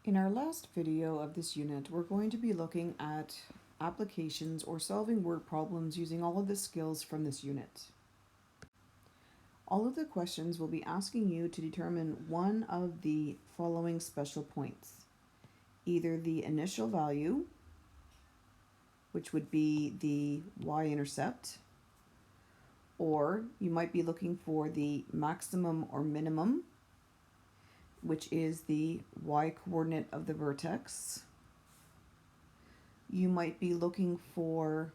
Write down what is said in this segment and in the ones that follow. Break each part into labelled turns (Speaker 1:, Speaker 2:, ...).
Speaker 1: In our last video of this unit, we're going to be looking at applications or solving word problems using all of the skills from this unit. All of the questions will be asking you to determine one of the following special points. Either the initial value, which would be the y-intercept, or you might be looking for the maximum or minimum, which is the y-coordinate of the vertex. You might be looking for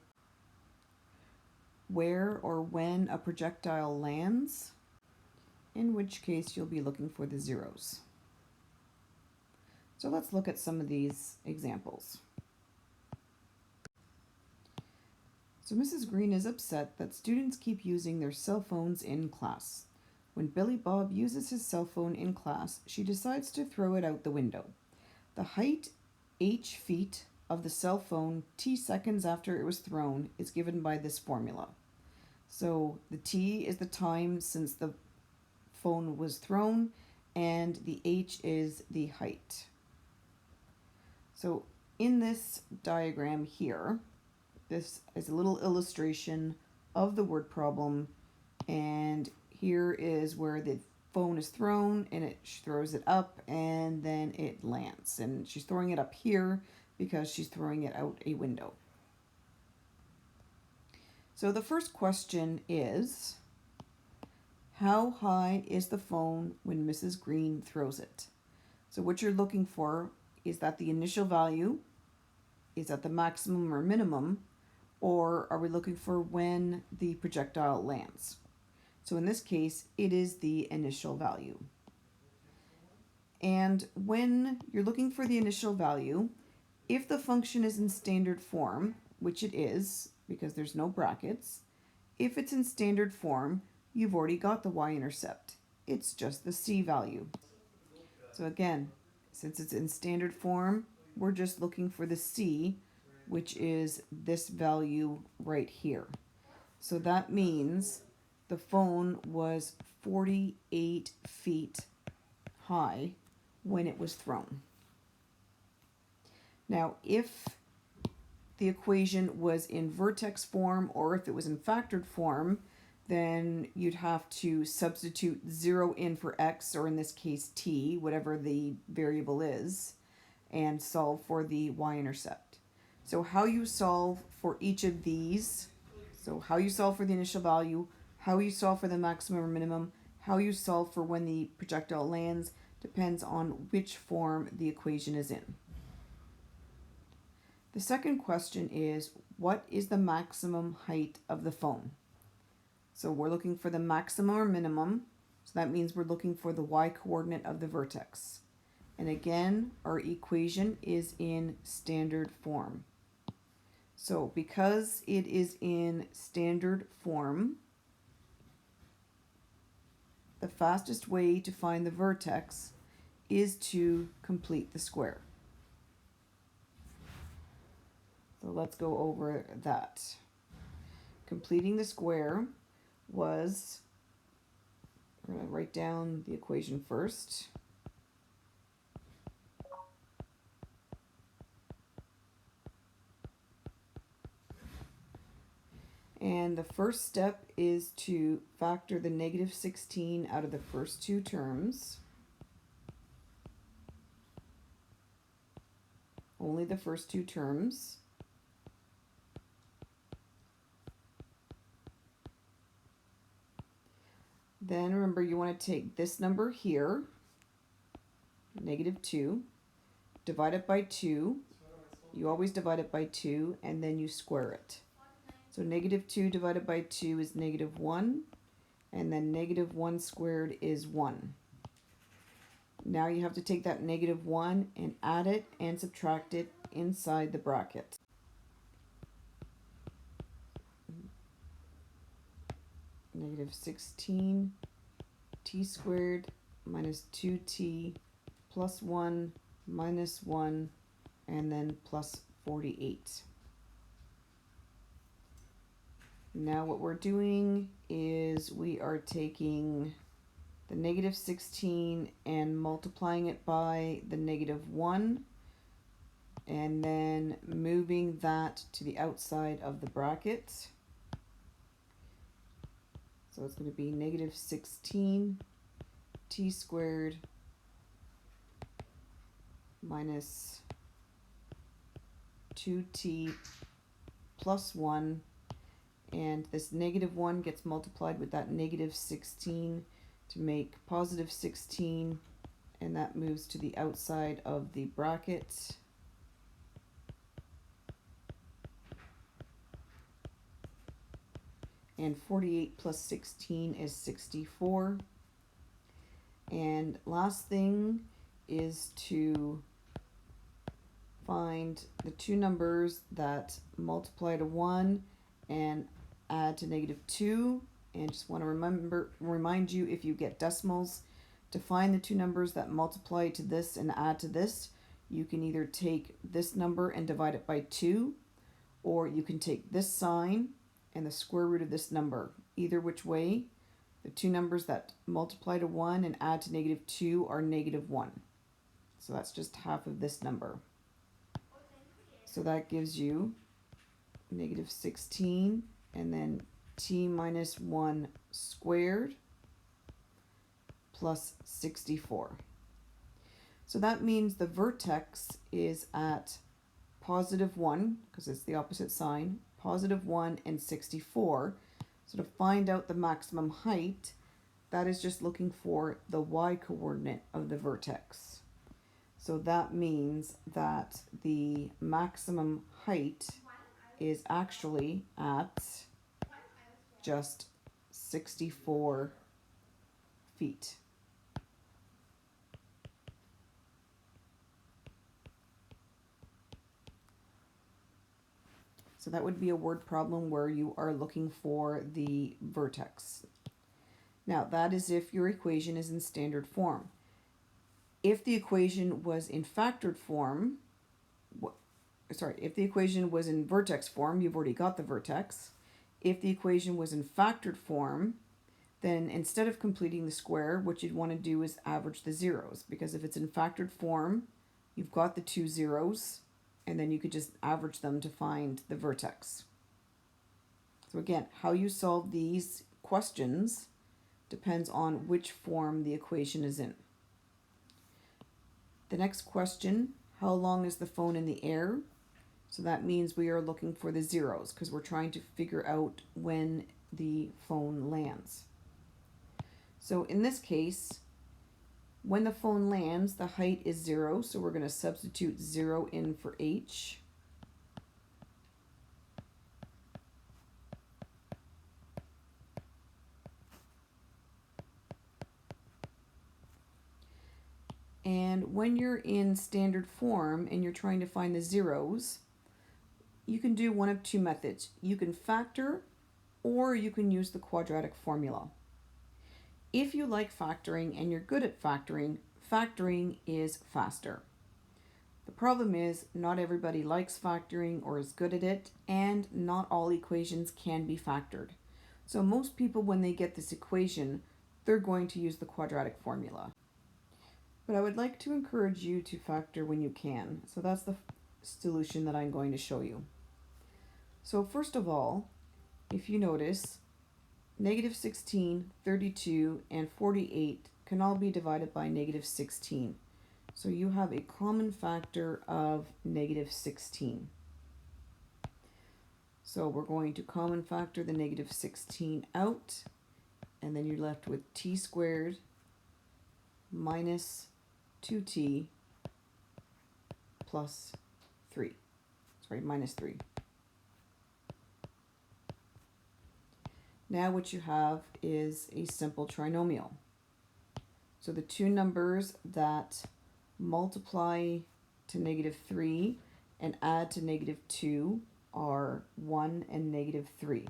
Speaker 1: where or when a projectile lands, in which case you'll be looking for the zeros. So let's look at some of these examples. So Mrs. Green is upset that students keep using their cell phones in class. When Billy Bob uses his cell phone in class, she decides to throw it out the window. The height, h feet, of the cell phone t seconds after it was thrown is given by this formula. So the t is the time since the phone was thrown, and the h is the height. So in this diagram here, this is a little illustration of the word problem, and here is where the phone is thrown, and it throws it up and then it lands, and she's throwing it up here because she's throwing it out a window. So the first question is, how high is the phone when Mrs. Green throws it? So what you're looking for is that the initial value is at the maximum or minimum, or are we looking for when the projectile lands? So in this case, it is the initial value. And when you're looking for the initial value, if the function is in standard form, which it is, because there's no brackets, if it's in standard form, you've already got the y-intercept. It's just the c value. So again, since it's in standard form, we're just looking for the c, which is this value right here. So that means the phone was 48 feet high when it was thrown. Now, if the equation was in vertex form, or if it was in factored form, then you'd have to substitute 0 in for x, or in this case t, whatever the variable is, and solve for the y-intercept. So how you solve for each of these, so how you solve for the initial value, how you solve for the maximum or minimum, how you solve for when the projectile lands, depends on which form the equation is in. The second question is, what is the maximum height of the phone? So we're looking for the maximum or minimum, so that means we're looking for the y-coordinate of the vertex. And again, our equation is in standard form. So because it is in standard form, the fastest way to find the vertex is to complete the square. So let's go over that. Completing the square was, we're going to write down the equation first. And the first step is to factor the negative 16 out of the first two terms. Only the first two terms. Then remember, you want to take this number here, negative 2, divide it by 2. You always divide it by 2, and then you square it. So negative 2 divided by 2 is negative 1, and then negative 1 squared is 1. Now you have to take that negative 1 and add it and subtract it inside the bracket. Negative 16 t squared minus 2t plus 1 minus 1, and then plus 48. Now what we're doing is we are taking the negative 16 and multiplying it by the negative 1, and then moving that to the outside of the bracket. So it's going to be negative 16 t squared minus 2t plus 1, and this negative 1 gets multiplied with that negative 16 to make positive 16, and that moves to the outside of the bracket. And 48 plus 16 is 64. And last thing is to find the two numbers that multiply to 1 and add to negative 2. And just want to remind you, if you get decimals, to find the two numbers that multiply to this and add to this, you can either take this number and divide it by 2, or you can take this sign and the square root of this number. Either which way, the two numbers that multiply to 1 and add to negative 2 are negative 1. So that's just half of this number. So that gives you negative 16 and then t minus 1 squared plus 64. So that means the vertex is at positive 1, because it's the opposite sign, positive 1 and 64. So to find out the maximum height, that is just looking for the y-coordinate of the vertex. So that means that the maximum height is actually at just 64 feet. So that would be a word problem where you are looking for the vertex. Now that is if your equation is in standard form. If the equation was in factored form, if the equation was in vertex form, you've already got the vertex. If the equation was in factored form, then instead of completing the square, what you'd want to do is average the zeros, because if it's in factored form, you've got the two zeros, and then you could just average them to find the vertex. So again, how you solve these questions depends on which form the equation is in. The next question, how long is the phone in the air? So that means we are looking for the zeros, because we're trying to figure out when the phone lands. So in this case, when the phone lands, the height is 0, so we're going to substitute 0 in for h. And when you're in standard form and you're trying to find the zeros, you can do one of two methods. You can factor, or you can use the quadratic formula. If you like factoring and you're good at factoring, factoring is faster. The problem is not everybody likes factoring or is good at it, and not all equations can be factored. So most people, when they get this equation, they're going to use the quadratic formula. But I would like to encourage you to factor when you can. So that's the solution that I'm going to show you. So first of all, if you notice, negative 16, 32, and 48 can all be divided by negative 16. So you have a common factor of negative 16. So we're going to common factor the negative 16 out, and then you're left with t squared minus 2t plus 3. Minus 3. Now what you have is a simple trinomial. So the two numbers that multiply to negative 3 and add to negative 2 are 1 and negative 3.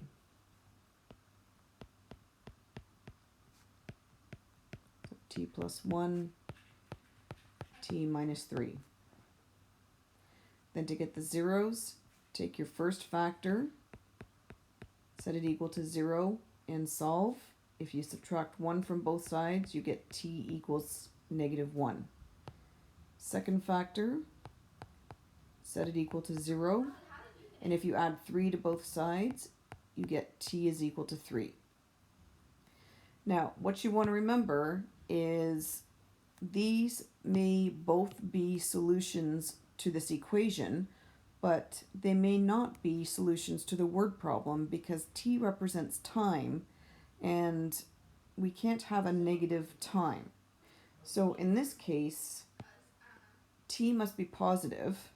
Speaker 1: So t plus 1, t minus 3. Then to get the zeros, take your first factor, set it equal to 0, and solve. If you subtract 1 from both sides, you get t equals -1. Second factor, set it equal to 0. And if you add 3 to both sides, you get t is equal to 3. Now, what you want to remember is these may both be solutions to this equation, but they may not be solutions to the word problem because t represents time and we can't have a negative time. So in this case, t must be positive.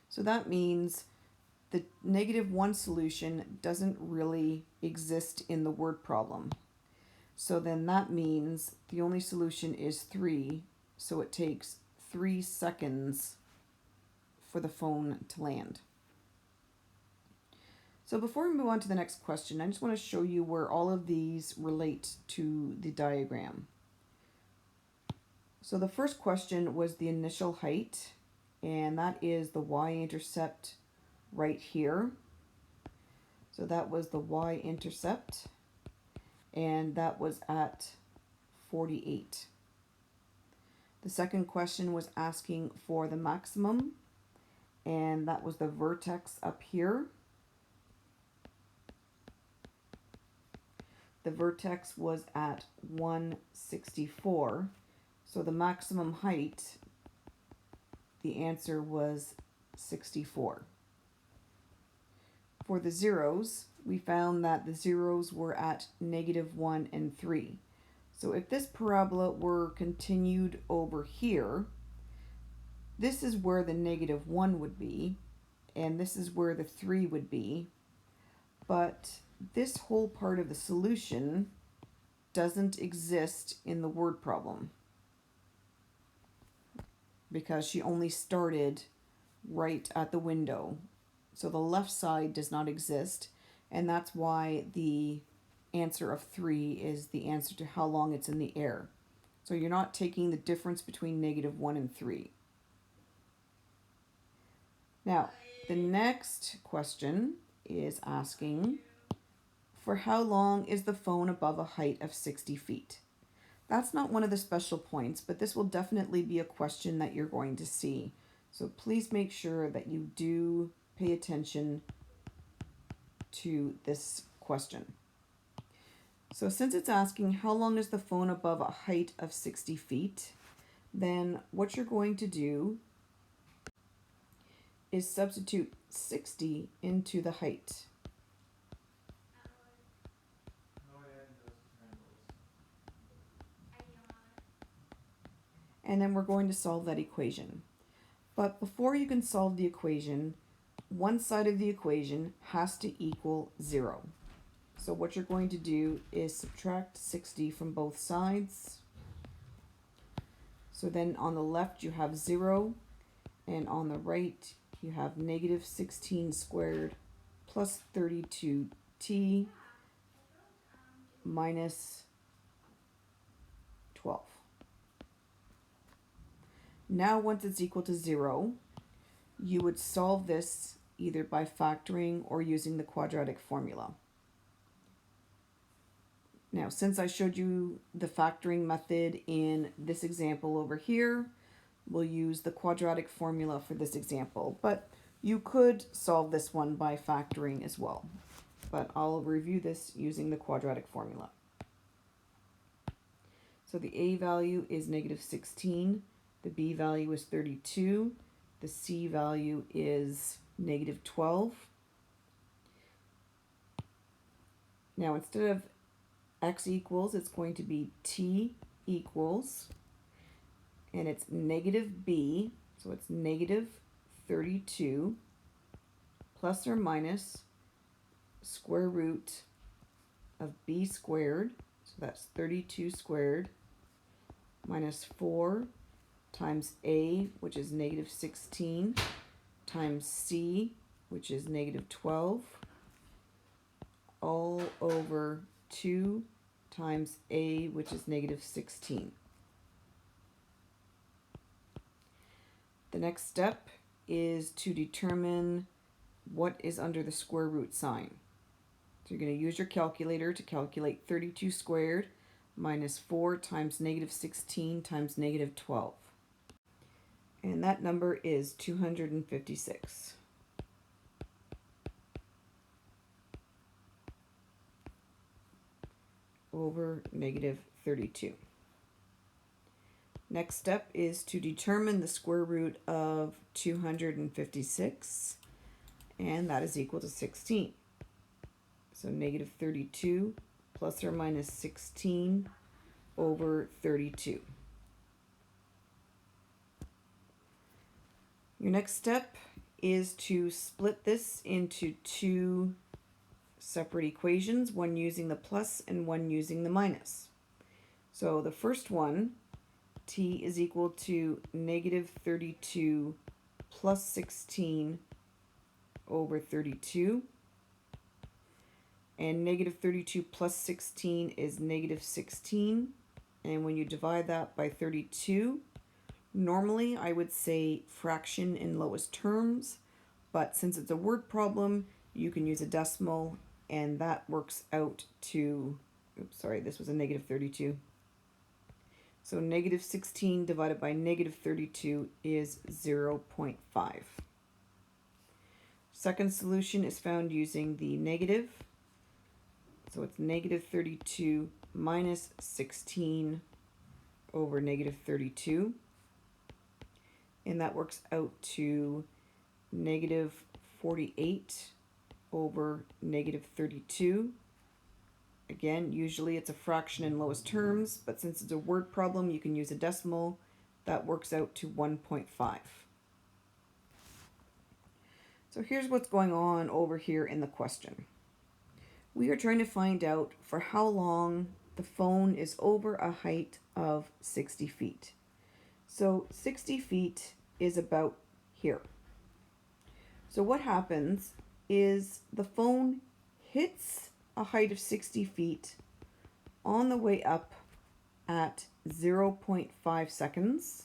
Speaker 1: So that means the -1 solution doesn't really exist in the word problem. So then that means the only solution is 3, so it takes 3 seconds for the phone to land. So before we move on to the next question, I just want to show you where all of these relate to the diagram. So the first question was the initial height, and that is the y-intercept right here. So that was the y-intercept, and that was at 48. The second question was asking for the maximum, and that was the vertex up here. The vertex was at 164, so the maximum height, the answer was 64. For the zeros, we found that the zeros were at -1 and 3. So if this parabola were continued over here, this is where the -1 would be, and this is where the 3 would be. But this whole part of the solution doesn't exist in the word problem because she only started right at the window. So the left side does not exist, and that's why the answer of 3 is the answer to how long it's in the air. So you're not taking the difference between -1 and 3. Now, the next question is asking for how long is the phone above a height of 60 feet? That's not one of the special points, but this will definitely be a question that you're going to see. So please make sure that you do pay attention to this question. So since it's asking how long is the phone above a height of 60 feet, then what you're going to do is substitute 60 into the height. And then we're going to solve that equation. But before you can solve the equation, one side of the equation has to equal 0. So what you're going to do is subtract 60 from both sides. So then on the left you have 0, and on the right you have -16 squared plus 32t minus 12. Now once it's equal to 0, you would solve this either by factoring or using the quadratic formula. Now, since I showed you the factoring method in this example over here, we'll use the quadratic formula for this example. But you could solve this one by factoring as well. But I'll review this using the quadratic formula. So the a value is -16, the b value is 32, the c value is -12. Now instead of x equals, it's going to be t equals, and it's -b, so it's -32 plus or minus square root of b squared, so that's 32 squared, minus 4 times a, which is -16, times c, which is -12, all over 2 times a, which is -16. The next step is to determine what is under the square root sign. So you're going to use your calculator to calculate 32 squared minus 4 times negative 16 times negative 12. And that number is 256 over negative 32. Next step is to determine the square root of 256, and that is equal to 16. So negative 32 plus or minus 16 over 32. Your next step is to split this into two separate equations, one using the plus and one using the minus. So the first one, t is equal to negative 32 plus 16 over 32. And negative 32 plus 16 is negative 16. And when you divide that by 32, normally I would say fraction in lowest terms, but since it's a word problem, you can use a decimal, and that works out to, oops, sorry, this was a negative 32. So negative 16 divided by negative 32 is 0.5. Second solution is found using the negative. So it's negative 32 minus 16 over negative 32. And that works out to negative 48 over negative 32. Again, usually it's a fraction in lowest terms, but since it's a word problem, you can use a decimal. That works out to 1.5. So here's what's going on over here in the question. We are trying to find out for how long the phone is over a height of 60 feet. So 60 feet is about here. So what happens is the phone hits a height of 60 feet on the way up at 0.5 seconds.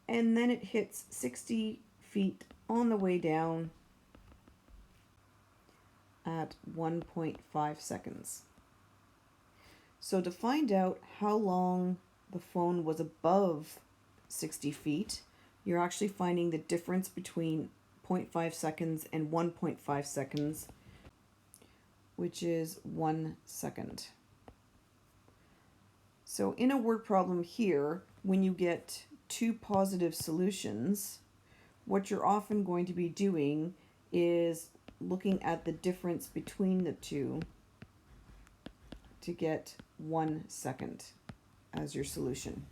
Speaker 1: And then it hits 60 feet on the way down at 1.5 seconds. So to find out how long the phone was above 60 feet, you're actually finding the difference between 0.5 seconds and 1.5 seconds, which is 1 second. So in a word problem here, when you get two positive solutions, what you're often going to be doing is looking at the difference between the two to get 1 second as your solution.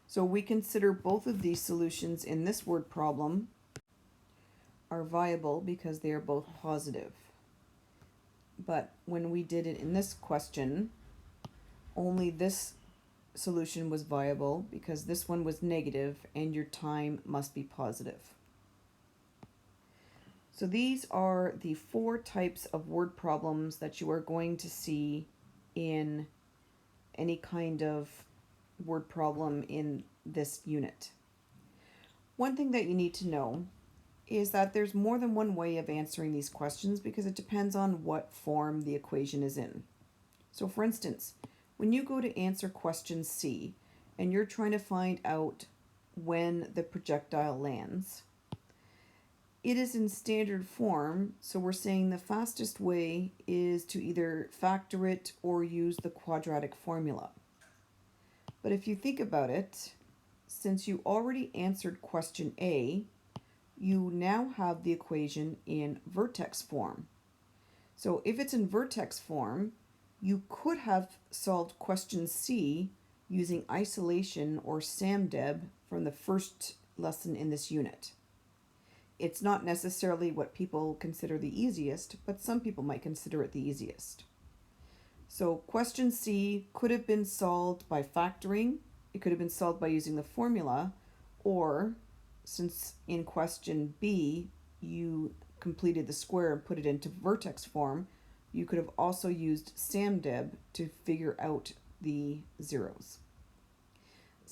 Speaker 1: So we consider both of these solutions in this word problem are viable because they are both positive. But when we did it in this question, only this solution was viable because this one was negative and your time must be positive. So these are the 4 types of word problems that you are going to see in any kind of word problem in this unit. One thing that you need to know is that there's more than one way of answering these questions because it depends on what form the equation is in. So for instance, when you go to answer question C and you're trying to find out when the projectile lands, it is in standard form, so we're saying the fastest way is to either factor it or use the quadratic formula. But if you think about it, since you already answered question A, you now have the equation in vertex form. So if it's in vertex form, you could have solved question C using isolation or SAMDEB from the first lesson in this unit. It's not necessarily what people consider the easiest, but some people might consider it the easiest. So question C could have been solved by factoring, it could have been solved by using the formula, or since in question B you completed the square and put it into vertex form, you could have also used SAMDEB to figure out the zeros.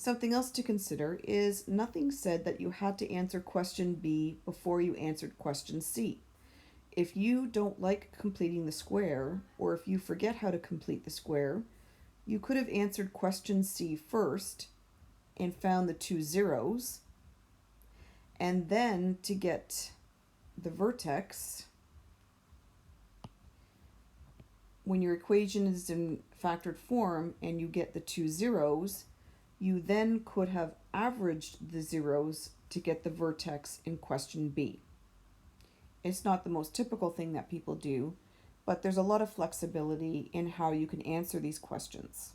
Speaker 1: Something else to consider is nothing said that you had to answer question B before you answered question C. If you don't like completing the square, or if you forget how to complete the square, you could have answered question C first and found the two zeros, and then to get the vertex, when your equation is in factored form and you get the two zeros, you then could have averaged the zeros to get the vertex in question B. It's not the most typical thing that people do, but there's a lot of flexibility in how you can answer these questions.